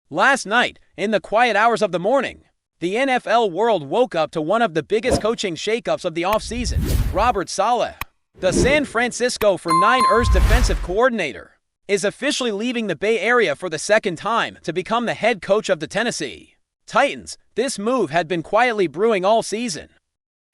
Last night, in the quiet hours of the morning, the NFL world woke up to one of the biggest coaching shakeups of the offseason. Robert Salah, the San Francisco 49ers defensive coordinator, is officially leaving the Bay Area for the second time to become the head coach of the Tennessee Titans. This move had been quietly brewing all season,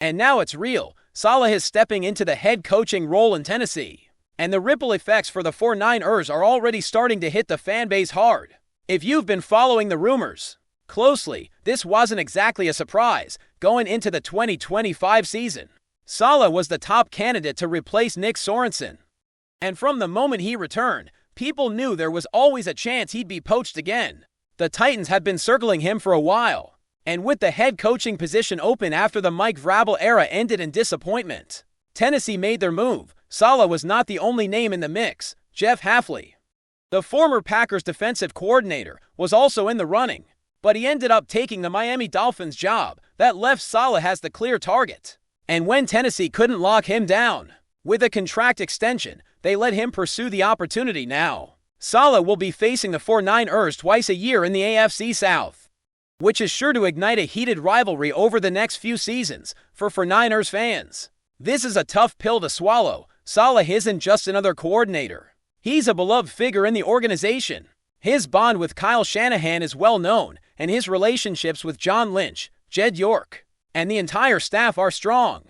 and now it's real. Salah is stepping into the head coaching role in Tennessee, and the ripple effects for the 49ers are already starting to hit the fan base hard. If you've been following the rumors closely, this wasn't exactly a surprise. Going into the 2025 season, Salah was the top candidate to replace Nick Sorensen, and from the moment he returned, people knew there was always a chance he'd be poached again. The Titans had been circling him for a while, and with the head coaching position open after the Mike Vrabel era ended in disappointment, Tennessee made their move. Salah was not the only name in the mix. Jeff Hafley, the former Packers defensive coordinator, was also in the running, but he ended up taking the Miami Dolphins job. That left Salah as the clear target. And when Tennessee couldn't lock him down with a contract extension, they let him pursue the opportunity. Now, Salah will be facing the 49ers twice a year in the AFC South, which is sure to ignite a heated rivalry over the next few seasons for 49ers fans. This is a tough pill to swallow. Salah isn't just another coordinator. He's a beloved figure in the organization. His bond with Kyle Shanahan is well known, and his relationships with John Lynch, Jed York, and the entire staff are strong.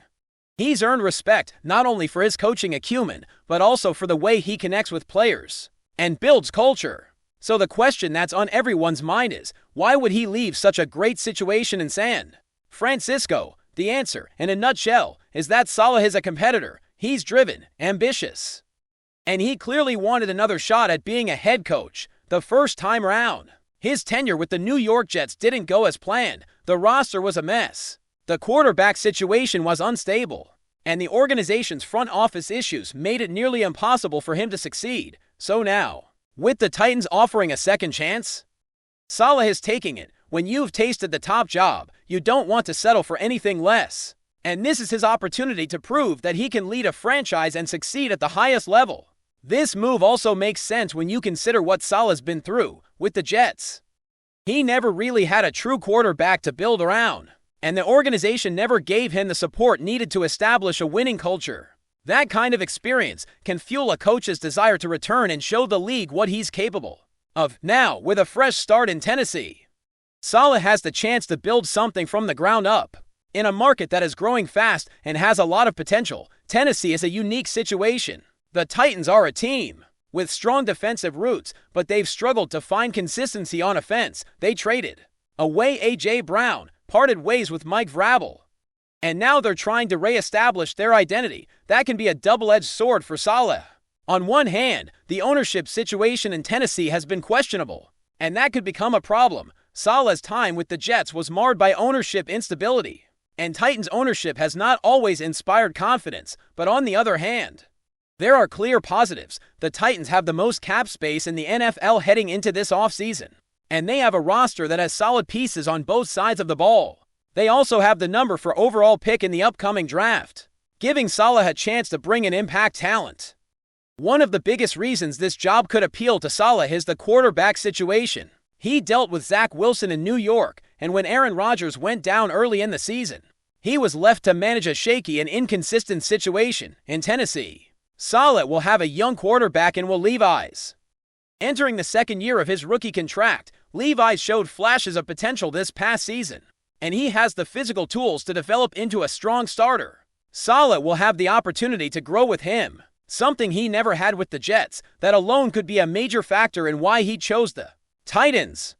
He's earned respect not only for his coaching acumen, but also for the way he connects with players and builds culture. So the question that's on everyone's mind is, why would he leave such a great situation in San Francisco? The answer, in a nutshell, is that Salah is a competitor. He's driven, ambitious, and he clearly wanted another shot at being a head coach the first time around. His tenure with the New York Jets didn't go as planned. The roster was a mess. The quarterback situation was unstable, and the organization's front office issues made it nearly impossible for him to succeed. So now, with the Titans offering a second chance, Salah is taking it. When you've tasted the top job, you don't want to settle for anything less. And this is his opportunity to prove that he can lead a franchise and succeed at the highest level. This move also makes sense when you consider what Salah's been through with the Jets. He never really had a true quarterback to build around, and the organization never gave him the support needed to establish a winning culture. That kind of experience can fuel a coach's desire to return and show the league what he's capable of. Now, with a fresh start in Tennessee, Salah has the chance to build something from the ground up. In a market that is growing fast and has a lot of potential, Tennessee is a unique situation. The Titans are a team with strong defensive roots, but they've struggled to find consistency on offense. They traded away A.J. Brown, parted ways with Mike Vrabel, and now they're trying to re-establish their identity. That can be a double-edged sword for Salah. On one hand, the ownership situation in Tennessee has been questionable, and that could become a problem. Salah's time with the Jets was marred by ownership instability, and Titans ownership has not always inspired confidence. But on the other hand, there are clear positives. The Titans have the most cap space in the NFL heading into this offseason, and they have a roster that has solid pieces on both sides of the ball. They also have the number 4 overall pick in the upcoming draft, giving Salah a chance to bring in impact talent. One of the biggest reasons this job could appeal to Salah is the quarterback situation. He dealt with Zach Wilson in New York, and when Aaron Rodgers went down early in the season, he was left to manage a shaky and inconsistent situation in Tennessee. Salah will have a young quarterback in Will Levis. Entering the second year of his rookie contract, Levis showed flashes of potential this past season, and he has the physical tools to develop into a strong starter. Salah will have the opportunity to grow with him, something he never had with the Jets. That alone could be a major factor in why he chose the Titans.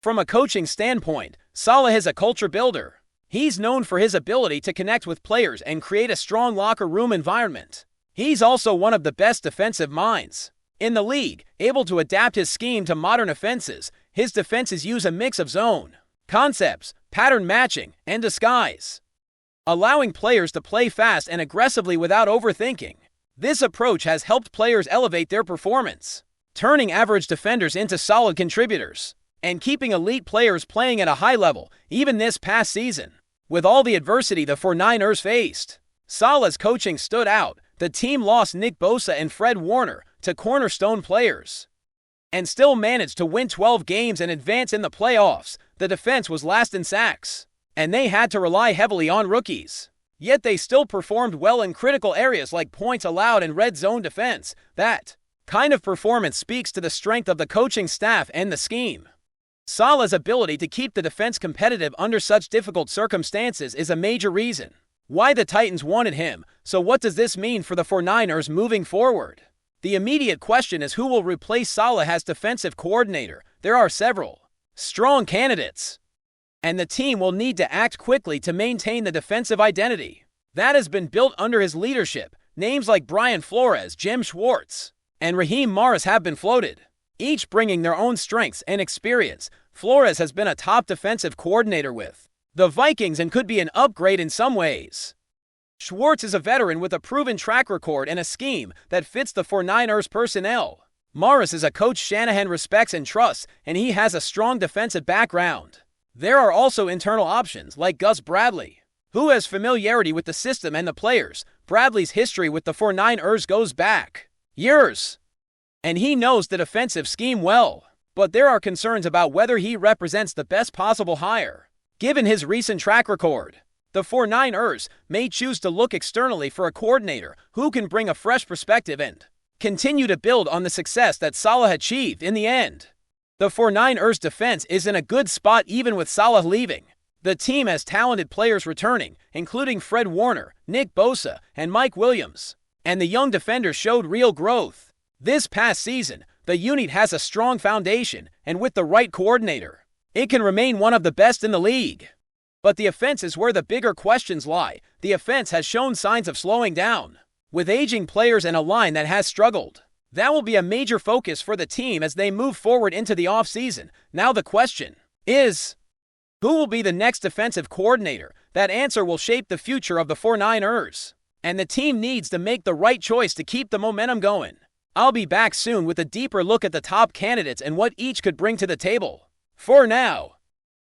From a coaching standpoint, Salah is a culture builder. He's known for his ability to connect with players and create a strong locker room environment. He's also one of the best defensive minds in the league, able to adapt his scheme to modern offenses. His defenses use a mix of zone concepts, pattern matching, and disguise, allowing players to play fast and aggressively without overthinking. This approach has helped players elevate their performance, turning average defenders into solid contributors, and keeping elite players playing at a high level. Even this past season, with all the adversity the 49ers faced, Salah's coaching stood out. The team lost Nick Bosa and Fred Warner to cornerstone players, and still managed to win 12 games and advance in the playoffs. The defense was last in sacks, and they had to rely heavily on rookies. Yet they still performed well in critical areas like points allowed and red zone defense. That kind of performance speaks to the strength of the coaching staff and the scheme. Salah's ability to keep the defense competitive under such difficult circumstances is a major reason why the Titans wanted him. So what does this mean for the 49ers moving forward? The immediate question is who will replace Salah as defensive coordinator. There are several strong candidates, and the team will need to act quickly to maintain the defensive identity that has been built under his leadership. Names like Brian Flores, Jim Schwartz, and Raheem Morris have been floated, each bringing their own strengths and experience. Flores has been a top defensive coordinator with the Vikings and could be an upgrade in some ways. Schwartz is a veteran with a proven track record and a scheme that fits the 49ers personnel. Morris is a coach Shanahan respects and trusts, and he has a strong defensive background. There are also internal options like Gus Bradley, who has familiarity with the system and the players. Bradley's history with the 49ers goes back years, and he knows the defensive scheme well. But there are concerns about whether he represents the best possible hire. Given his recent track record, the 49ers may choose to look externally for a coordinator who can bring a fresh perspective and continue to build on the success that Salah achieved in the end. The 49ers defense is in a good spot even with Salah leaving. The team has talented players returning, including Fred Warner, Nick Bosa, and Mike Williams, and the young defenders showed real growth. This past season, the unit has a strong foundation, and with the right coordinator, it can remain one of the best in the league. But the offense is where the bigger questions lie. The offense has shown signs of slowing down, with aging players and a line that has struggled. That will be a major focus for the team as they move forward into the offseason. Now the question is, who will be the next defensive coordinator? That answer will shape the future of the 49ers, and the team needs to make the right choice to keep the momentum going. I'll be back soon with a deeper look at the top candidates and what each could bring to the table. For now,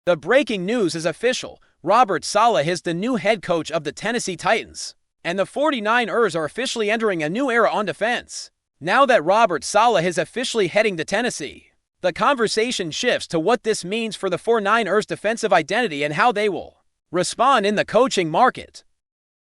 the breaking news is official. Robert Salah is the new head coach of the Tennessee Titans, and the 49ers are officially entering a new era on defense. Now that Robert Salah is officially heading to Tennessee, the conversation shifts to what this means for the 49ers' defensive identity and how they will respond in the coaching market.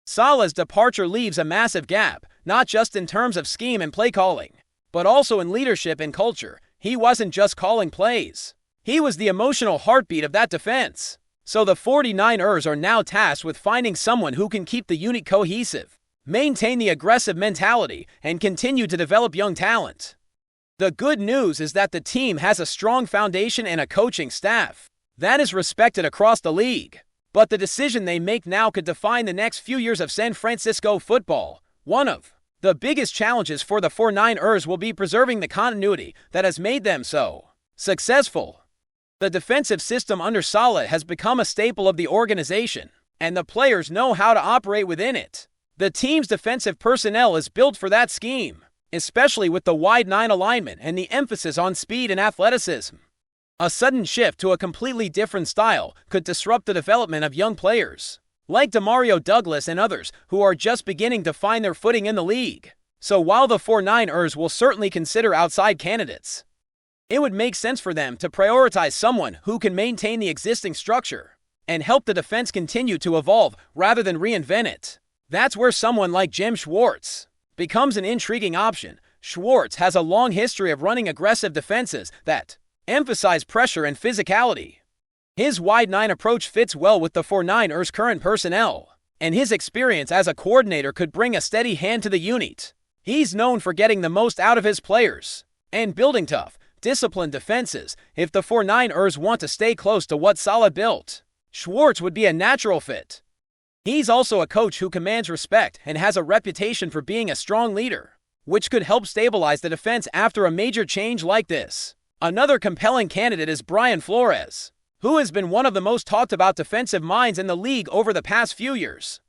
Salah's departure leaves a massive gap, not just in terms of scheme and play calling, but also in leadership and culture. He wasn't just calling plays. He was the emotional heartbeat of that defense. So the 49ers are now tasked with finding someone who can keep the unit cohesive, maintain the aggressive mentality, and continue to develop young talent. The good news is that the team has a strong foundation and a coaching staff that is respected across the league. But the decision they make now could define the next few years of San Francisco football. One of the biggest challenges for the 49ers will be preserving the continuity that has made them so successful. The defensive system under Salah has become a staple of the organization, and the players know how to operate within it. The team's defensive personnel is built for that scheme, especially with the wide 9 alignment and the emphasis on speed and athleticism. A sudden shift to a completely different style could disrupt the development of young players, like Demario Douglas and others who are just beginning to find their footing in the league. So while the 49ers will certainly consider outside candidates, it would make sense for them to prioritize someone who can maintain the existing structure and help the defense continue to evolve rather than reinvent it. That's where someone like Jim Schwartz becomes an intriguing option. Schwartz has a long history of running aggressive defenses that emphasize pressure and physicality. His wide 9 approach fits well with the 49ers' current personnel, and his experience as a coordinator could bring a steady hand to the unit. He's known for getting the most out of his players and building tough, disciplined defenses. If the 49ers want to stay close to what Salah built, Schwartz would be a natural fit. He's also a coach who commands respect and has a reputation for being a strong leader, which could help stabilize the defense after a major change like this. Another compelling candidate is Brian Flores, who has been one of the most talked about defensive minds in the league over the past few years.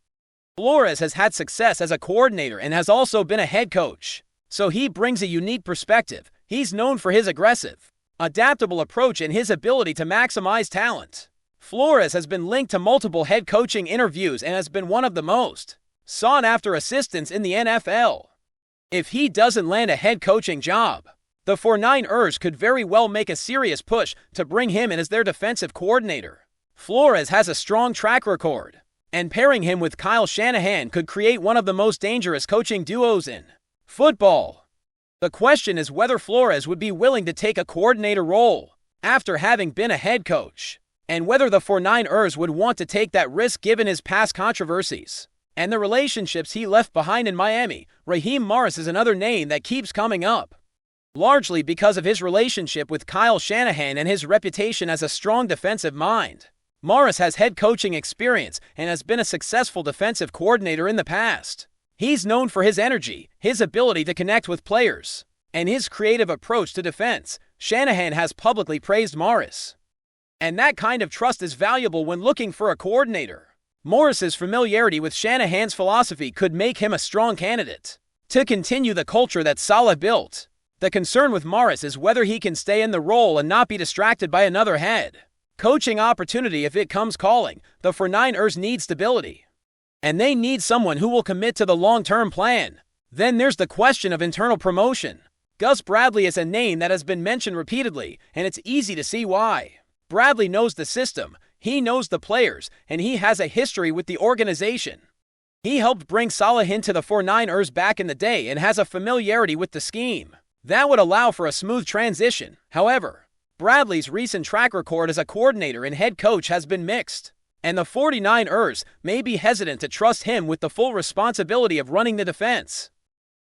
Flores has had success as a coordinator and has also been a head coach, so he brings a unique perspective. He's known for his aggressive, adaptable approach and his ability to maximize talent. Flores has been linked to multiple head coaching interviews and has been one of the most sought-after assistants in the NFL. If he doesn't land a head coaching job, The 49ers could very well make a serious push to bring him in as their defensive coordinator. Flores has a strong track record, and pairing him with Kyle Shanahan could create one of the most dangerous coaching duos in football. The question is whether Flores would be willing to take a coordinator role after having been a head coach, and whether the 49ers would want to take that risk given his past controversies and the relationships he left behind in Miami. Raheem Morris is another name that keeps coming up, largely because of his relationship with Kyle Shanahan and his reputation as a strong defensive mind. Morris has head coaching experience and has been a successful defensive coordinator in the past. He's known for his energy, his ability to connect with players, and his creative approach to defense. Shanahan has publicly praised Morris, and that kind of trust is valuable when looking for a coordinator. Morris's familiarity with Shanahan's philosophy could make him a strong candidate to continue the culture that Salah built. The concern with Morris is whether he can stay in the role and not be distracted by another head coaching opportunity if it comes calling. The 49ers need stability, and they need someone who will commit to the long-term plan. Then there's the question of internal promotion. Gus Bradley is a name that has been mentioned repeatedly, and it's easy to see why. Bradley knows the system, he knows the players, and he has a history with the organization. He helped bring Salah into the 49ers back in the day and has a familiarity with the scheme that would allow for a smooth transition. However, Bradley's recent track record as a coordinator and head coach has been mixed, and the 49ers may be hesitant to trust him with the full responsibility of running the defense.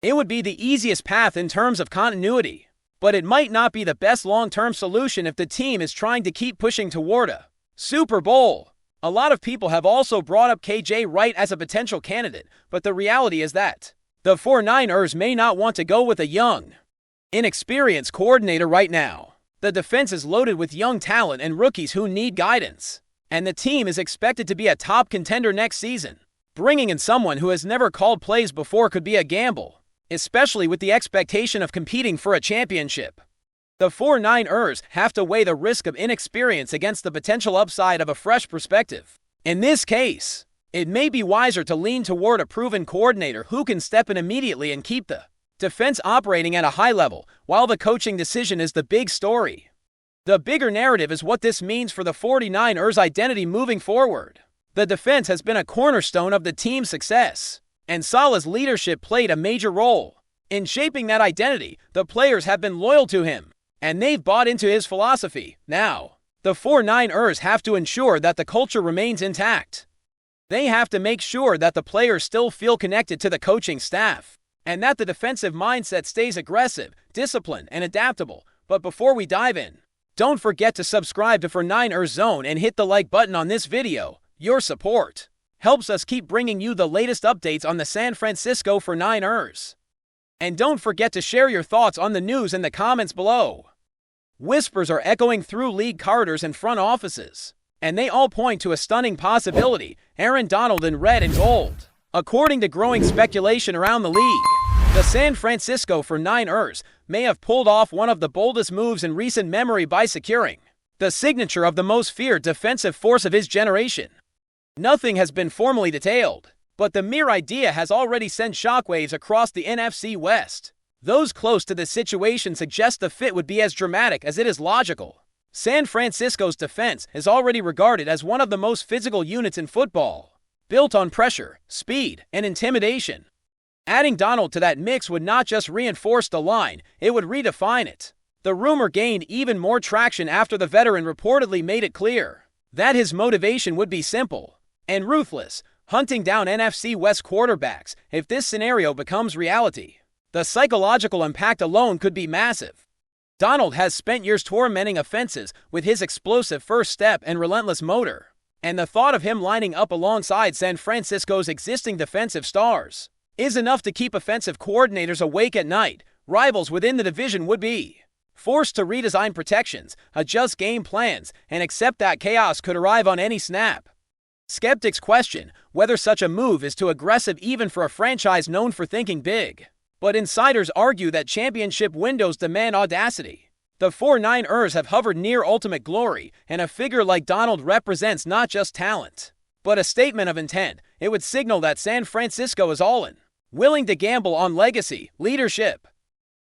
It would be the easiest path in terms of continuity, but it might not be the best long-term solution if the team is trying to keep pushing toward a Super Bowl. A lot of people have also brought up KJ Wright as a potential candidate, but the reality is that the 49ers may not want to go with a young, inexperienced coordinator right now. The defense is loaded with young talent and rookies who need guidance, and the team is expected to be a top contender next season. Bringing in someone who has never called plays before could be a gamble, especially with the expectation of competing for a championship. The 49ers have to weigh the risk of inexperience against the potential upside of a fresh perspective. In this case, it may be wiser to lean toward a proven coordinator who can step in immediately and keep the defense operating at a high level, while the coaching decision is the big story. The bigger narrative is what this means for the 49ers' identity moving forward. The defense has been a cornerstone of the team's success, and Salah's leadership played a major role in shaping that identity. The players have been loyal to him, and they've bought into his philosophy. Now, the 49ers have to ensure that the culture remains intact. They have to make sure that the players still feel connected to the coaching staff, and that the defensive mindset stays aggressive, disciplined, and adaptable. But before we dive in, don't forget to subscribe to 49ers Zone and hit the like button on this video. Your support helps us keep bringing you the latest updates on the San Francisco 49ers. And don't forget to share your thoughts on the news in the comments below. Whispers are echoing through league corridors and front offices, and they all point to a stunning possibility: Aaron Donald in red and gold. According to growing speculation around the league, the San Francisco 49ers may have pulled off one of the boldest moves in recent memory by securing the signature of the most feared defensive force of his generation. Nothing has been formally detailed, but the mere idea has already sent shockwaves across the NFC West. Those close to the situation suggest the fit would be as dramatic as it is logical. San Francisco's defense is already regarded as one of the most physical units in football, built on pressure, speed, and intimidation. Adding Donald to that mix would not just reinforce the line, it would redefine it. The rumor gained even more traction after the veteran reportedly made it clear that his motivation would be simple and ruthless: hunting down NFC West quarterbacks. If this scenario becomes reality, the psychological impact alone could be massive. Donald has spent years tormenting offenses with his explosive first step and relentless motor, and the thought of him lining up alongside San Francisco's existing defensive stars is enough to keep offensive coordinators awake at night. Rivals within the division would be forced to redesign protections, adjust game plans, and accept that chaos could arrive on any snap. Skeptics question whether such a move is too aggressive even for a franchise known for thinking big, but insiders argue that championship windows demand audacity. The 49ers have hovered near ultimate glory, and a figure like Donald represents not just talent, but a statement of intent. It would signal that San Francisco is all in, willing to gamble on legacy, leadership,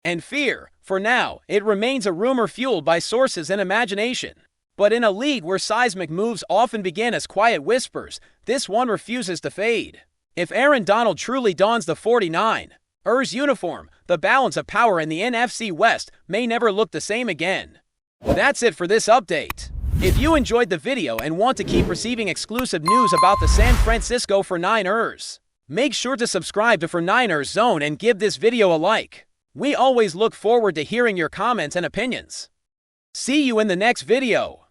And fear, for now, it remains a rumor fueled by sources and imagination. But in a league where seismic moves often begin as quiet whispers, this one refuses to fade. If Aaron Donald truly dons the 49ers uniform, the balance of power in the NFC West may never look the same again. That's it for this update. If you enjoyed the video and want to keep receiving exclusive news about the San Francisco 49ers, make sure to subscribe to 49ers Zone and give this video a like. We always look forward to hearing your comments and opinions. See you in the next video.